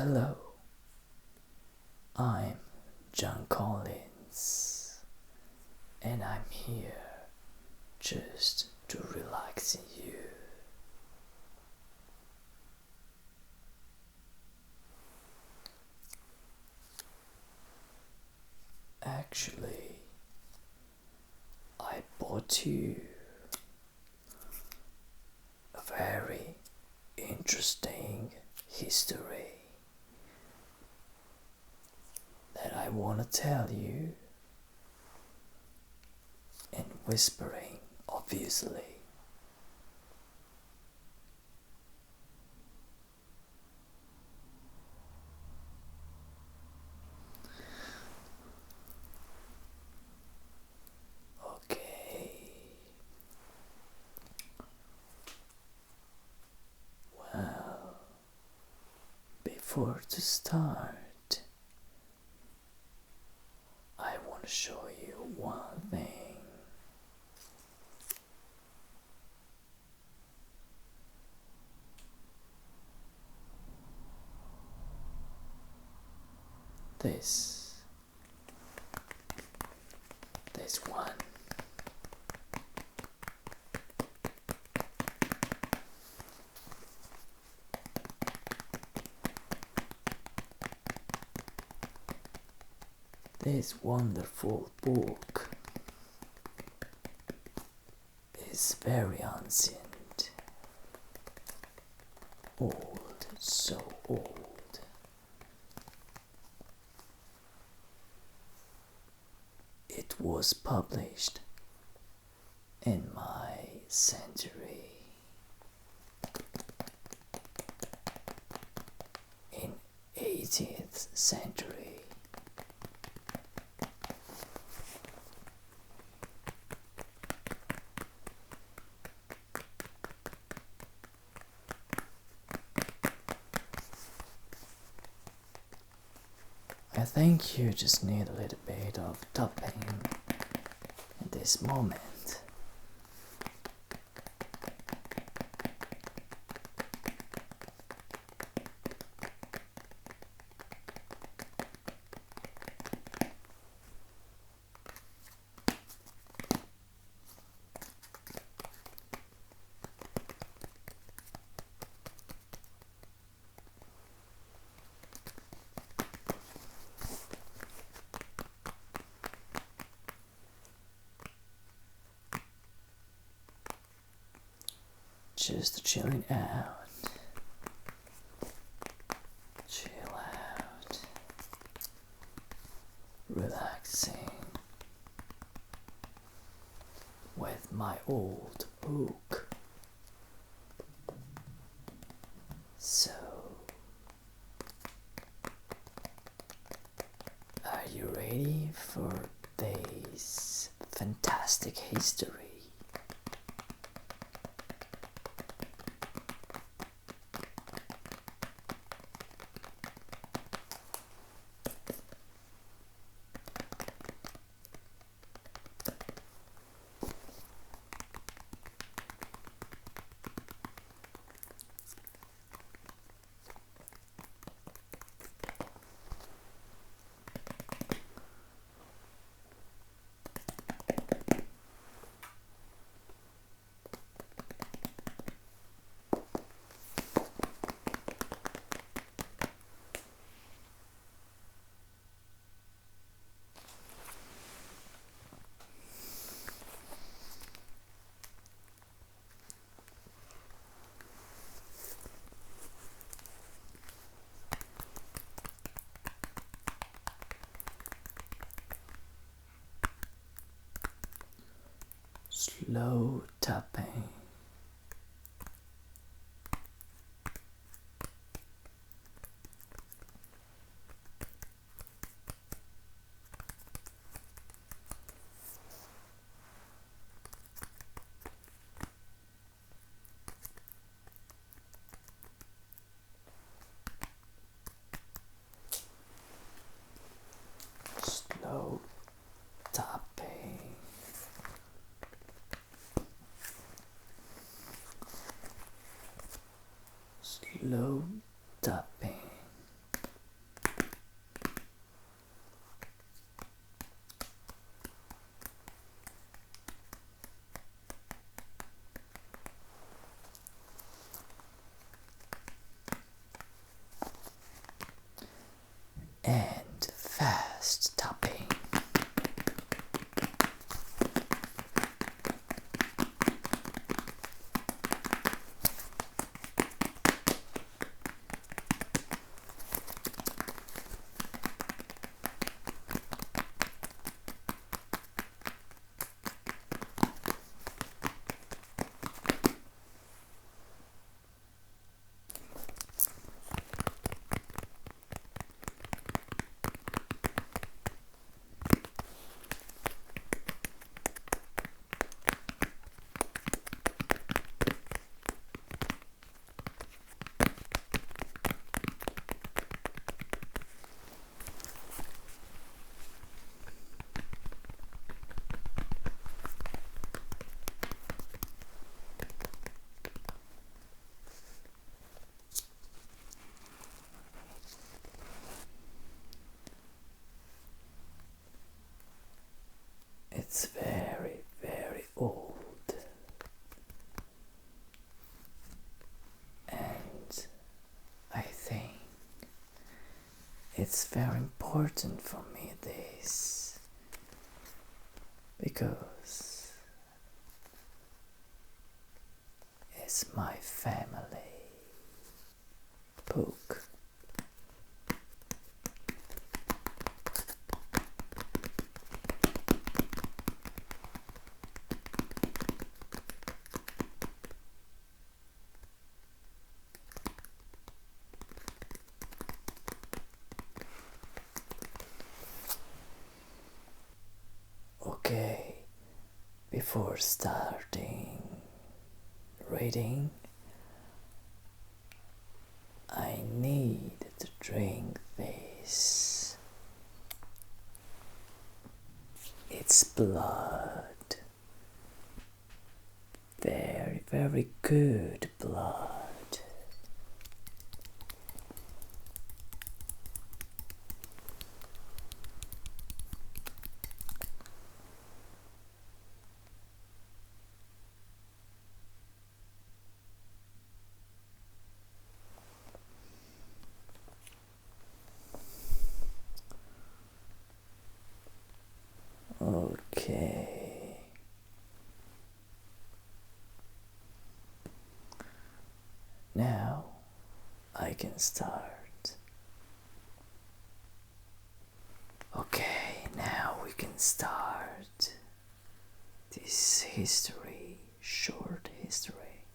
Hello, I'm John Collins, and I'm here just to relax you. Actually, I bought you a very interesting history that I want to tell you in whispering, obviously. Okay. Well, before to start, I want to show you one thing. This one. This wonderful book is very ancient, old, so old. It was published in my century, in 18th century. I think you just need a little bit of tapping in this moment. Just chilling out. Chill out. Relaxing with my old book. So, are you ready for this fantastic history? Slow tapping. Slow tapping. Slow tapping. It's very, very old. And I think it's very important for me this, because it's my family book. Okay, before starting reading, I need to drink this. It's blood. Very, very good blood. Okay. Now I can start. Okay, now we can start this short history.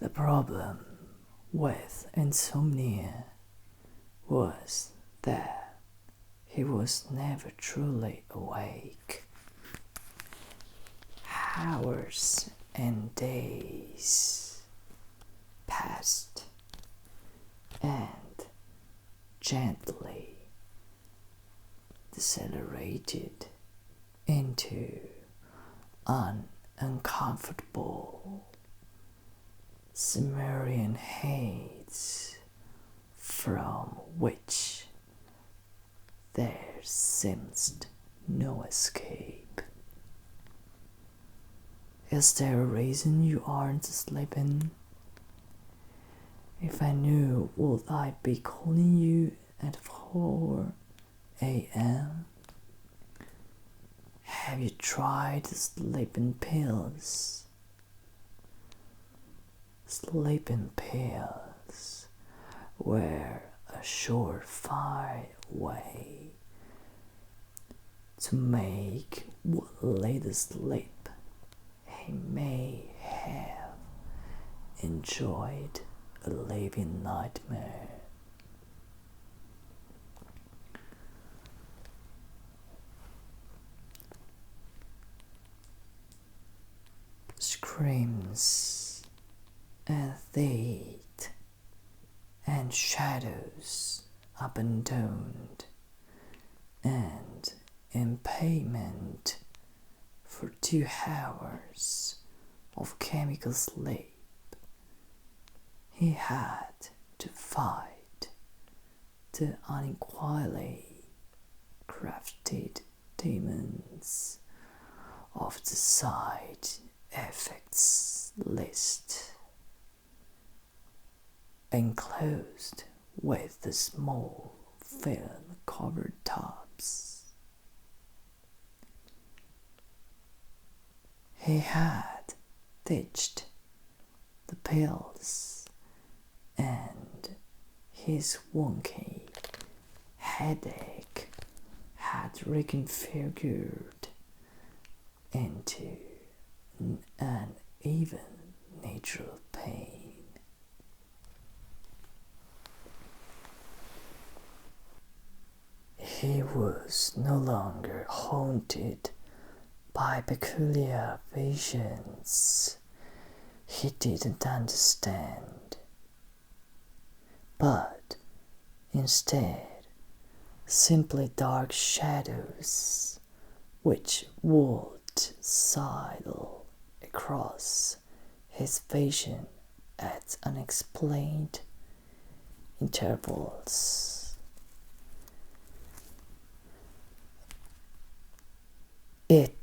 The problem with insomnia was that he was never truly awake. Hours and days passed, and gently decelerated into an uncomfortable Cimmerian haze from which there seems no escape. Is there a reason you aren't sleeping? If I knew, would I be calling you at 4 a.m.? Have you tried sleeping pills? Sleeping pills were a surefire way to make what little sleep he may have enjoyed a living nightmare. Screams and feet and shadows abandoned and in payment for 2 hours of chemical sleep, he had to fight the unequally crafted demons of the side effects list, enclosed with the small film-covered tubs. He had ditched the pills, and his wonky headache had reconfigured into an even natural pain. He was no longer haunted by peculiar visions he didn't understand, but instead simply dark shadows which would sidle across his vision at unexplained intervals. It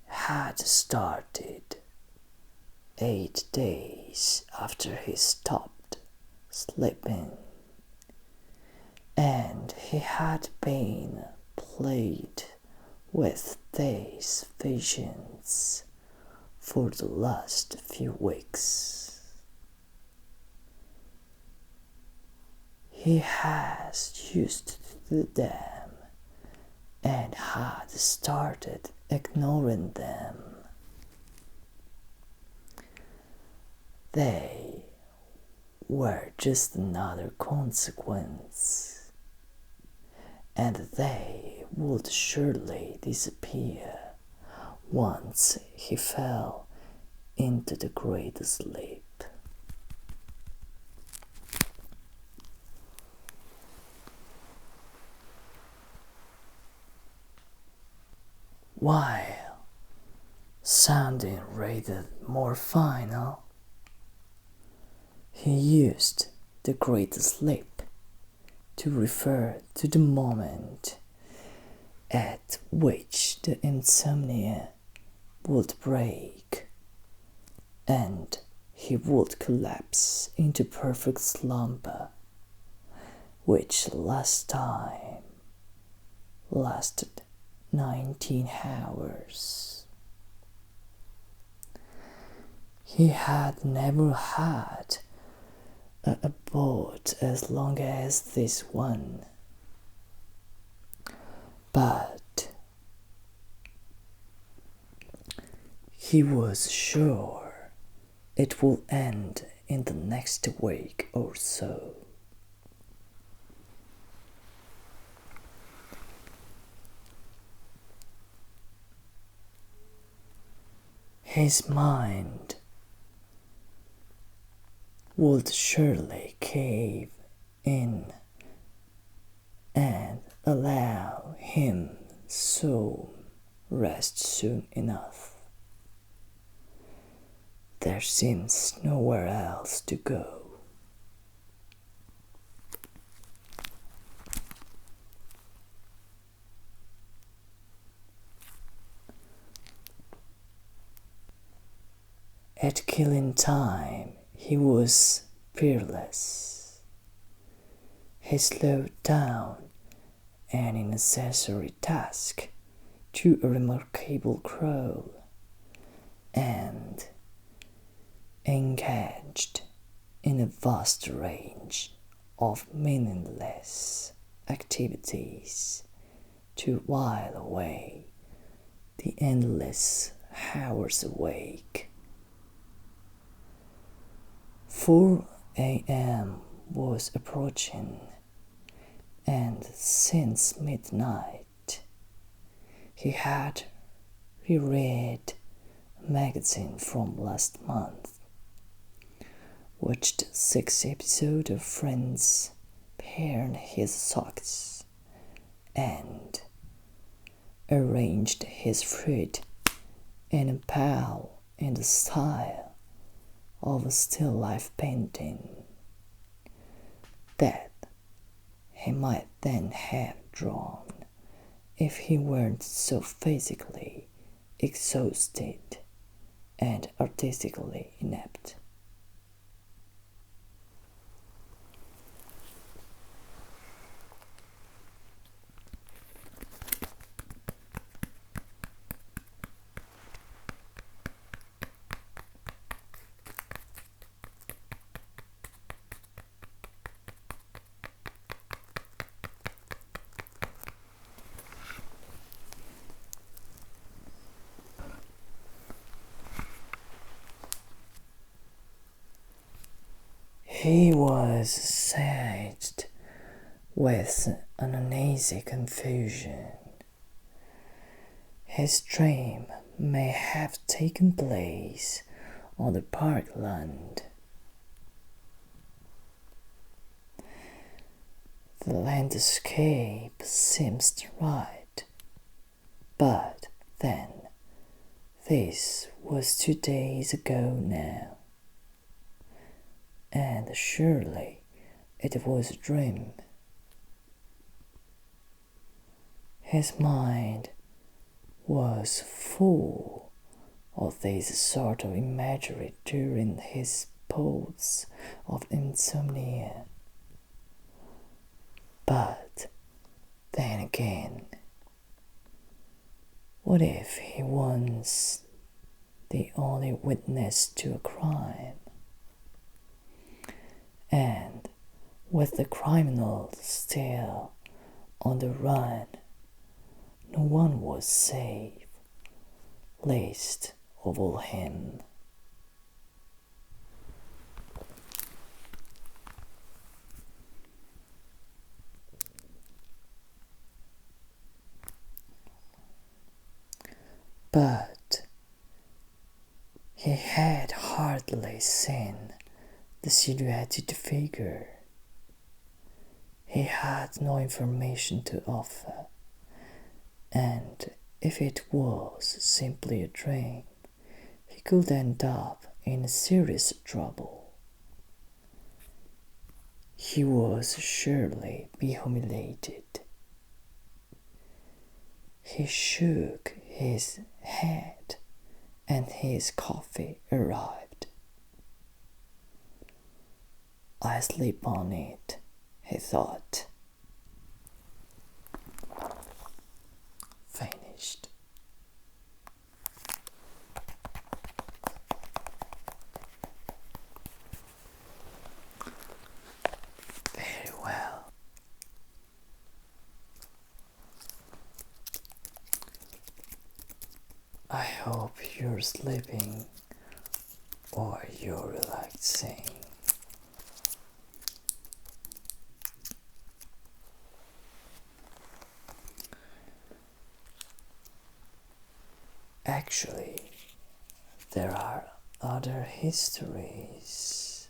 had started 8 days after he stopped sleeping, and he had been plagued with these visions for the last few weeks. He has used to them and had started ignoring them. They were just another consequence, and they would surely disappear once he fell into the great sleep. While sounding rather more final, he used the great sleep to refer to the moment at which the insomnia would break, and he would collapse into perfect slumber, which last time lasted 19 hours. He had never had a boat as long as this one, but he was sure it will end in the next week or so. His mind would surely cave in and allow him so rest soon enough. There seems nowhere else to go. At killing time, he was peerless. He slowed down any necessary task to a remarkable crawl and engaged in a vast range of meaningless activities to while away the endless hours awake. 4 a.m. was approaching, and since midnight he had reread a magazine from last month, watched 6 episodes of Friends, pared his socks, and arranged his fruit in a pile in the style of a still life painting that he might then have drawn if he weren't so physically exhausted and artistically inept. He was seized with an uneasy confusion. His dream may have taken place on the parkland. The landscape seems right, but then this was 2 days ago now, and surely it was a dream. His mind was full of this sort of imagery during his bouts of insomnia. But then again, what if he was the only witness to a crime? And with the criminal still on the run, no one was safe, least of all him. But he had hardly seen the silhouetted figure. He had no information to offer, and if it was simply a dream, he could end up in serious trouble. He was surely be humiliated. He shook his head, and his coffee arrived. "I sleep on it," he thought. Finished. Very well. I hope you're sleeping or you're relaxing. Actually, there are other histories,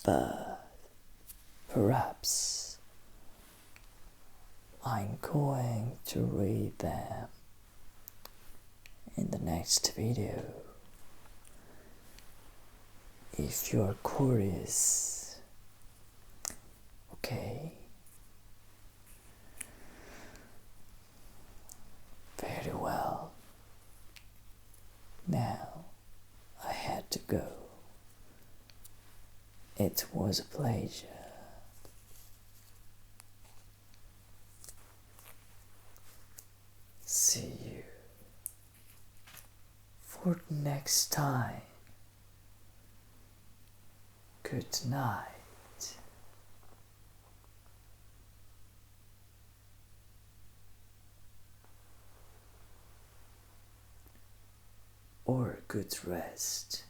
but perhaps I'm going to read them in the next video. If you're curious, okay? Very well. Now I had to go. It was a pleasure. See you for next time. Good night. Or good rest.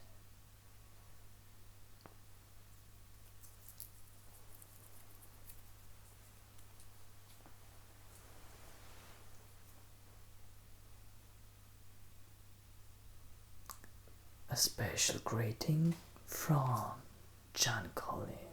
A special greeting from John Collins.